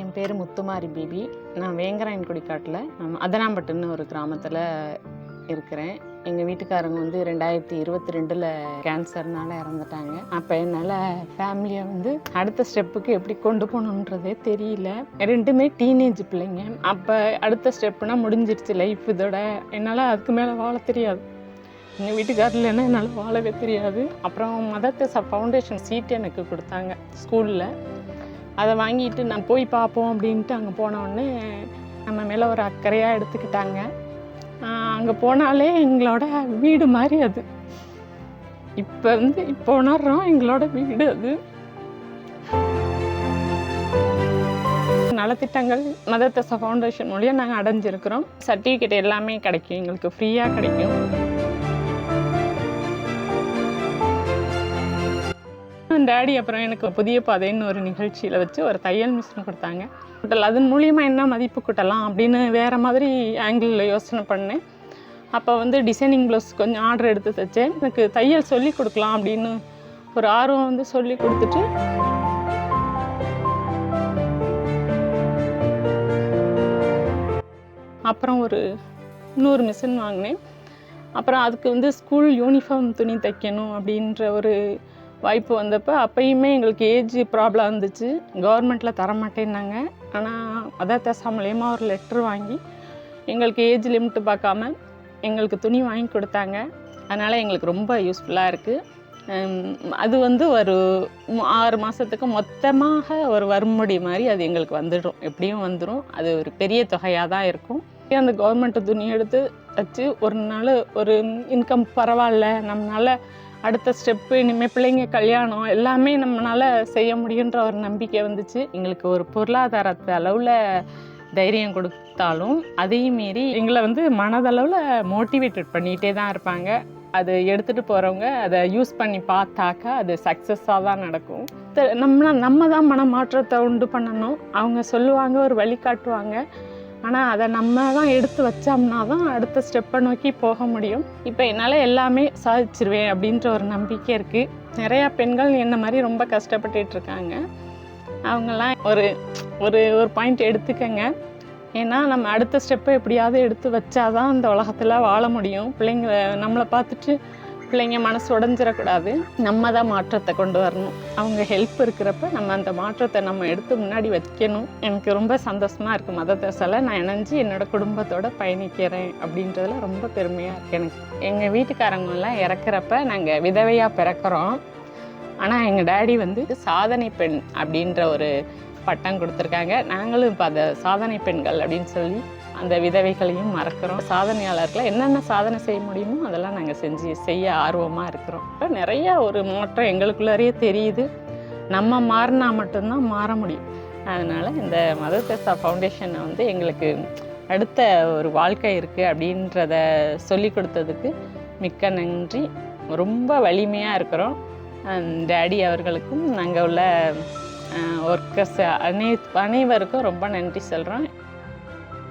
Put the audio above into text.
என் பேர் முத்துமாரி பேபி. நான் வேங்கராயன்குடி காட்டில் அதனாம்பட்டுன்னு ஒரு கிராமத்தில் இருக்கிறேன். எங்கள் வீட்டுக்காரங்க வந்து 2022 கேன்சர்னால இறந்துட்டாங்க. அப்போ என்னால் ஃபேமிலியை வந்து அடுத்த ஸ்டெப்புக்கு எப்படி கொண்டு போகணுன்றதே தெரியல. ரெண்டுமே டீனேஜ் பிள்ளைங்க. அப்போ அடுத்த ஸ்டெப்புனா முடிஞ்சிருச்சு லைஃப், இதோட என்னால் அதுக்கு மேலே வாழ தெரியாது. எங்கள் வீட்டுக்காரில் இல்லைன்னா என்னால் வாழவே தெரியாது. அப்புறம் மதர் தெரேசா ஃபவுண்டேஷன் சீட் எனக்கு கொடுத்தாங்க ஸ்கூலில். அதை வாங்கிட்டு நான் போய் பார்ப்போம் அப்படின்ட்டு அங்கே போனோடனே நம்ம மேலே ஒரு அக்கறையாக எடுத்துக்கிட்டாங்க. அங்கே போனாலே எங்களோட வீடு மாதிரி அது. இப்போ உணர்றோம் எங்களோட வீடு அது. நலத்திட்டங்கள் மதர் தெரேசா ஃபவுண்டேஷன் மூலியம் நாங்கள் அடைஞ்சிருக்கிறோம். சர்டிஃபிகேட் எல்லாமே கிடைக்கும், எங்களுக்கு ஃப்ரீயாக கிடைக்கும். டேடி அப்புறம் எனக்கு புதிய பாதைன்னு ஒரு நிகழ்ச்சியில் வச்சு ஒரு தையல் மிஷின் கொடுத்தாங்க. அதன் மூலியமாக என்ன மதிப்பு கூட்டலாம் அப்படின்னு வேறு மாதிரி ஆங்கிளில் யோசனை பண்ணேன். அப்போ வந்து டிசைனிங் ப்ளவுஸ் கொஞ்சம் ஆர்டர் எடுத்து தைச்சேன். எனக்கு தையல் சொல்லி கொடுக்கலாம் அப்படின்னு ஒரு ஆர்வம் வந்து சொல்லி கொடுத்துட்டு அப்புறம் ஒரு 100 மிஷின் வாங்கினேன். அப்புறம் அதுக்கு வந்து ஸ்கூல் யூனிஃபார்ம் துணி தைக்கணும் அப்படின்ற ஒரு வாய்ப்பு வந்தப்போ அப்போயுமே எங்களுக்கு ஏஜ் ப்ராப்ளம் இருந்துச்சு. கவர்மெண்ட்டில் தரமாட்டேன்னாங்க. ஆனால் மதர் தெரேசா மூலயமா ஒரு லெட்ரு வாங்கி எங்களுக்கு ஏஜ் லிமிட்டு பார்க்காம எங்களுக்கு துணி வாங்கி கொடுத்தாங்க. அதனால் எங்களுக்கு ரொம்ப யூஸ்ஃபுல்லாக இருக்குது. அது வந்து ஒரு 6 மாதத்துக்கு மொத்தமாக ஒரு வரும்படி மாதிரி அது எங்களுக்கு வந்துடும், எப்படியும் வந்துடும். அது ஒரு பெரிய தொகையாக தான் இருக்கும். அந்த கவர்மெண்ட்டு துணி எடுத்து வச்சு ஒரு நாள் ஒரு இன்கம் பரவாயில்ல, நம்மளால் அடுத்த ஸ்டெப்பு இனிமேல் பிள்ளைங்க கல்யாணம் எல்லாமே நம்மளால் செய்ய முடியுன்ற ஒரு நம்பிக்கை வந்துச்சு. எங்களுக்கு ஒரு பொருளாதாரத்து அளவில் தைரியம் கொடுத்தாலும் அதையும் மீறி எங்களை வந்து மனதளவில் மோட்டிவேட்டட் பண்ணிகிட்டே தான் இருப்பாங்க. அது எடுத்துகிட்டு போகிறவங்க அதை யூஸ் பண்ணி பார்த்தாக்கா அது சக்ஸஸாக தான் நடக்கும். நம்ம தான் மனமாற்றத்தை உண்டு பண்ணணும். அவங்க சொல்லுவாங்க, ஒரு வழி காட்டுவாங்க. ஆனால் அதை நம்ம தான் எடுத்து வச்சோம்னா தான் அடுத்த ஸ்டெப்பை நோக்கி போக முடியும். இப்போ என்னால் எல்லாமே சாதிச்சிருவேன் அப்படின்ற ஒரு நம்பிக்கை இருக்குது. நிறையா பெண்கள் என்ன மாதிரி ரொம்ப கஷ்டப்பட்டுட்ருக்காங்க. அவங்கெல்லாம் ஒரு ஒரு ஒரு பாயிண்ட் எடுத்துக்கங்க. ஏன்னா நம்ம அடுத்த ஸ்டெப்பை எப்படியாவது எடுத்து வச்சாதான் இந்த உலகத்தில் வாழ முடியும். பிள்ளைங்க நம்மளை பார்த்துட்டு பிள்ளைங்க மனசு உடஞ்சிடக்கூடாது. நம்ம தான் மாற்றத்தை கொண்டு வரணும். அவங்க ஹெல்ப் இருக்கிறப்ப நம்ம அந்த மாற்றத்தை நம்ம எடுத்து முன்னாடி வைக்கணும். எனக்கு ரொம்ப சந்தோஷமாக இருக்குது. மதர் தெரேசாவில் நான் இணைஞ்சு என்னோடய குடும்பத்தோடு பயணிக்கிறேன் அப்படின்றதுல ரொம்ப பெருமையாக இருக்குது எனக்கு. எங்கள் வீட்டுக்காரங்கெல்லாம் இறக்குறப்ப நாங்கள் விதவையாக பிறக்கிறோம். ஆனால் எங்கள் டேடி வந்து சாதனை பெண் அப்படின்ற ஒரு பட்டம் கொடுத்துருக்காங்க. நாங்களும் இப்போ அதை சாதனை பெண்கள் அப்படின்னு சொல்லி அந்த விதவைகளையும் மறக்கிறோம். சாதனையாளர்களை என்னென்ன சாதனை செய்ய முடியுமோ அதெல்லாம் நாங்கள் செய்ய ஆர்வமாக இருக்கிறோம். இப்போ நிறையா ஒரு மாற்றம் எங்களுக்குள்ளாரையே தெரியுது. நம்ம மாறினா மட்டும்தான் மாற முடியும். அதனால் இந்த மதர் தெரேசா ஃபவுண்டேஷனை வந்து எங்களுக்கு அடுத்த ஒரு வாழ்க்கை இருக்குது அப்படின்றத சொல்லி கொடுத்ததுக்கு மிக்க நன்றி. ரொம்ப வலிமையாக இருக்கிறோம். டேடி அவர்களுக்கும் நாங்கள் உள்ள ஒர்க்கர்ஸ் அனைவருக்கும் ரொம்ப நன்றி சொல்கிறோம்.